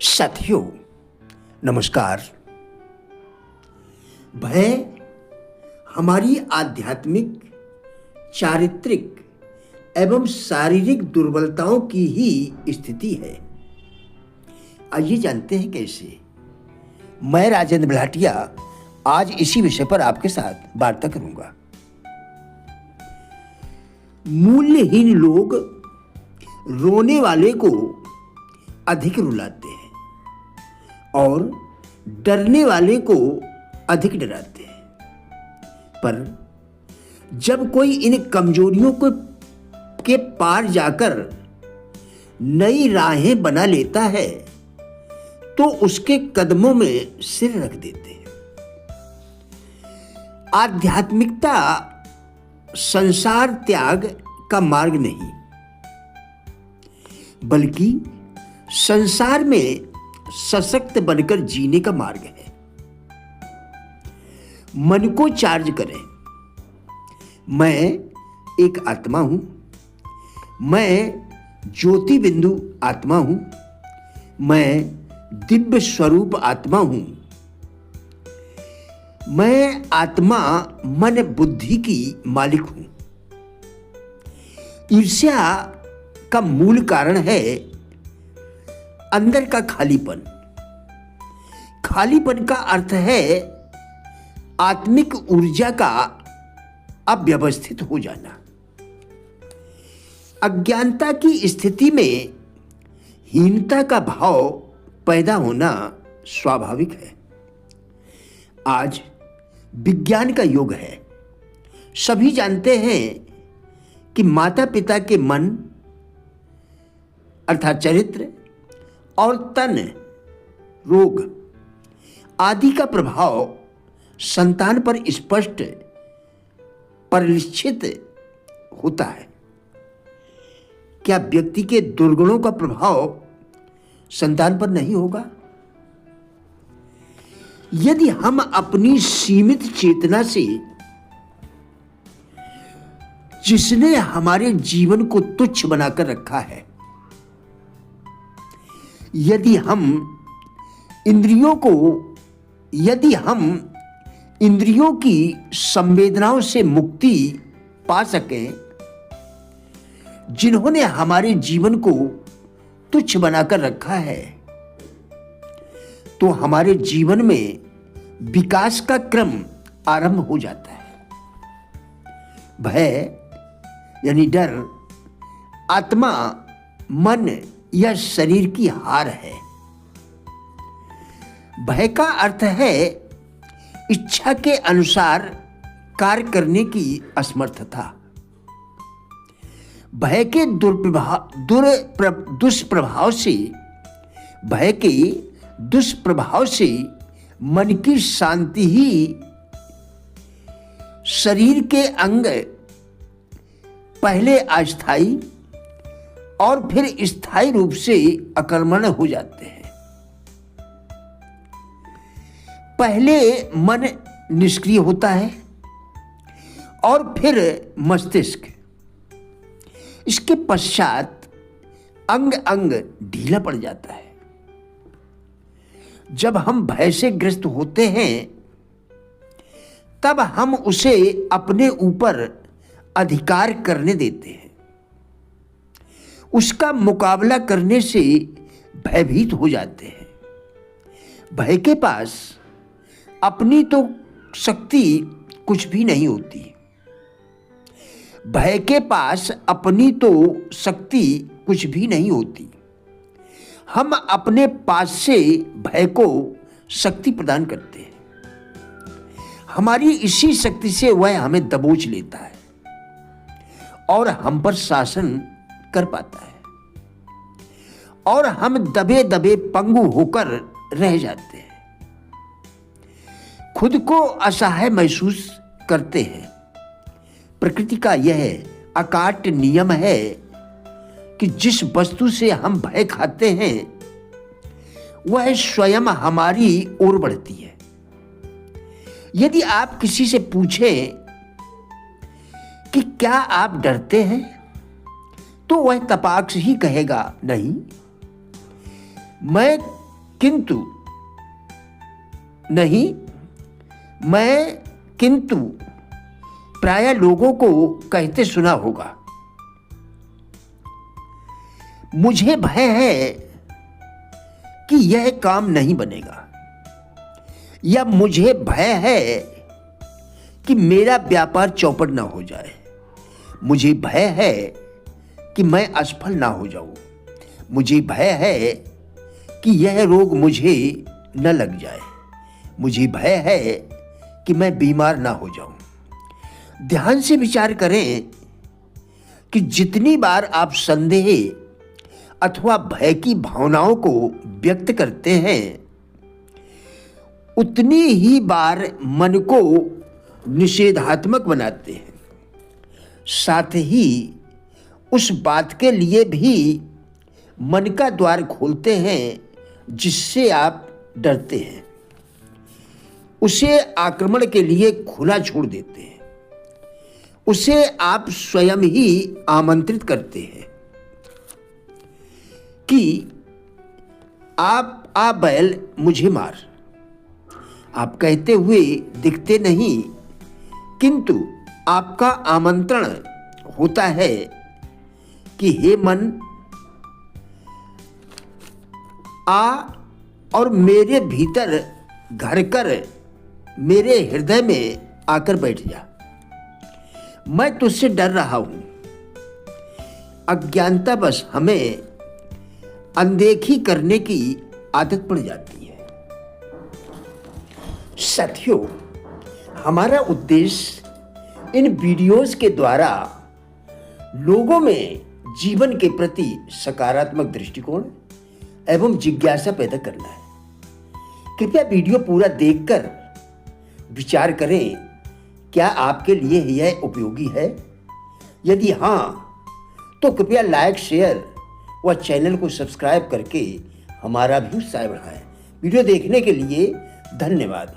साथियों नमस्कार। भय हमारी आध्यात्मिक, चारित्रिक एवं शारीरिक दुर्बलताओं की ही स्थिति है। आइए जानते हैं कैसे। मैं राजेंद्र भाटिया आज इसी विषय पर आपके साथ वार्ता करूंगा। मूल्यहीन लोग रोने वाले को अधिक रुलाते हैं और डरने वाले को अधिक डराते हैं, पर जब कोई इन कमजोरियों को के पार जाकर नई राहें बना लेता है तो उसके कदमों में सिर रख देते हैं। आध्यात्मिकता संसार त्याग का मार्ग नहीं, बल्कि संसार में सशक्त बनकर जीने का मार्ग है। मन को चार्ज करें। मैं एक आत्मा हूं, मैं ज्योति बिंदु आत्मा हूं, मैं दिव्य स्वरूप आत्मा हूं। मैं आत्मा मन बुद्धि की मालिक हूं। ईर्ष्या का मूल कारण है अंदर का खालीपन। खालीपन का अर्थ है आत्मिक ऊर्जा का अव्यवस्थित हो जाना। अज्ञानता की स्थिति में हीनता का भाव पैदा होना स्वाभाविक है। आज विज्ञान का युग है। सभी जानते हैं कि माता पिता के मन अर्थात चरित्र और तन रोग आदि का प्रभाव संतान पर स्पष्ट परिलक्षित होता है। क्या व्यक्ति के दुर्गुणों का प्रभाव संतान पर नहीं होगा? यदि हम अपनी सीमित चेतना से जिसने हमारे जीवन को तुच्छ बनाकर रखा है, यदि हम इंद्रियों की संवेदनाओं से मुक्ति पा सकें, जिन्होंने हमारे जीवन को तुच्छ बनाकर रखा है, तो हमारे जीवन में विकास का क्रम आरंभ हो जाता है। भय यानी डर आत्मा, मन या शरीर की हार है। भय का अर्थ है इच्छा के अनुसार कार्य करने की असमर्थता। भय के दुष्प्रभाव से मन की शांति ही शरीर के अंग पहले अस्थायी और फिर स्थायी रूप से अकर्मण्य हो जाते हैं। पहले मन निष्क्रिय होता है और फिर मस्तिष्क, इसके पश्चात अंग अंग ढीला पड़ जाता है। जब हम भय से ग्रस्त होते हैं तब हम उसे अपने ऊपर अधिकार करने देते हैं। उसका मुकाबला करने से भयभीत हो जाते हैं। भय के पास अपनी तो शक्ति कुछ भी नहीं होती। भय के पास अपनी तो शक्ति कुछ भी नहीं होती। हम अपने पास से भय को शक्ति प्रदान करते हैं। हमारी इसी शक्ति से वह हमें दबोच लेता है और हम पर शासन कर पाता है, और हम दबे दबे पंगु होकर रह जाते हैं। खुद को असहाय महसूस करते हैं। प्रकृति का यह अकाट्य नियम है कि जिस वस्तु से हम भय खाते हैं वह स्वयं हमारी ओर बढ़ती है। यदि आप किसी से पूछें कि क्या आप डरते हैं, तो वह तपाक से ही कहेगा नहीं, मैं किंतु नहीं, मैं किंतु प्रायः लोगों को कहते सुना होगा, मुझे भय है कि यह काम नहीं बनेगा, या मुझे भय है कि मेरा व्यापार चौपट ना हो जाए, मुझे भय है कि मैं असफल ना हो जाऊं, मुझे भय है कि यह रोग मुझे न लग जाए, मुझे भय है कि मैं बीमार ना हो जाऊं। ध्यान से विचार करें कि जितनी बार आप संदेह अथवा भय की भावनाओं को व्यक्त करते हैं, उतनी ही बार मन को निषेधात्मक बनाते हैं, साथ ही उस बात के लिए भी मन का द्वार खोलते हैं जिससे आप डरते हैं, उसे आक्रमण के लिए खुला छोड़ देते हैं, उसे आप स्वयं ही आमंत्रित करते हैं कि आप आ बैल मुझे मार। आप कहते हुए दिखते नहीं, किंतु आपका आमंत्रण होता है कि हे मन, आ और मेरे भीतर घर कर मेरे हृदय में आकर बैठ जा। मैं तुझसे डर रहा हूं। अज्ञानतावश हमें अनदेखी करने की आदत पड़ जाती है। साथियों, हमारा उद्देश्य इन वीडियोस के द्वारा लोगों में जीवन के प्रति सकारात्मक दृष्टिकोण एवं जिज्ञासा पैदा करना है। कृपया वीडियो पूरा देखकर विचार करें, क्या आपके लिए यह उपयोगी है? यदि हाँ, तो कृपया लाइक, शेयर व चैनल को सब्सक्राइब करके हमारा भी उत्साह बढ़ाएं। वीडियो देखने के लिए धन्यवाद।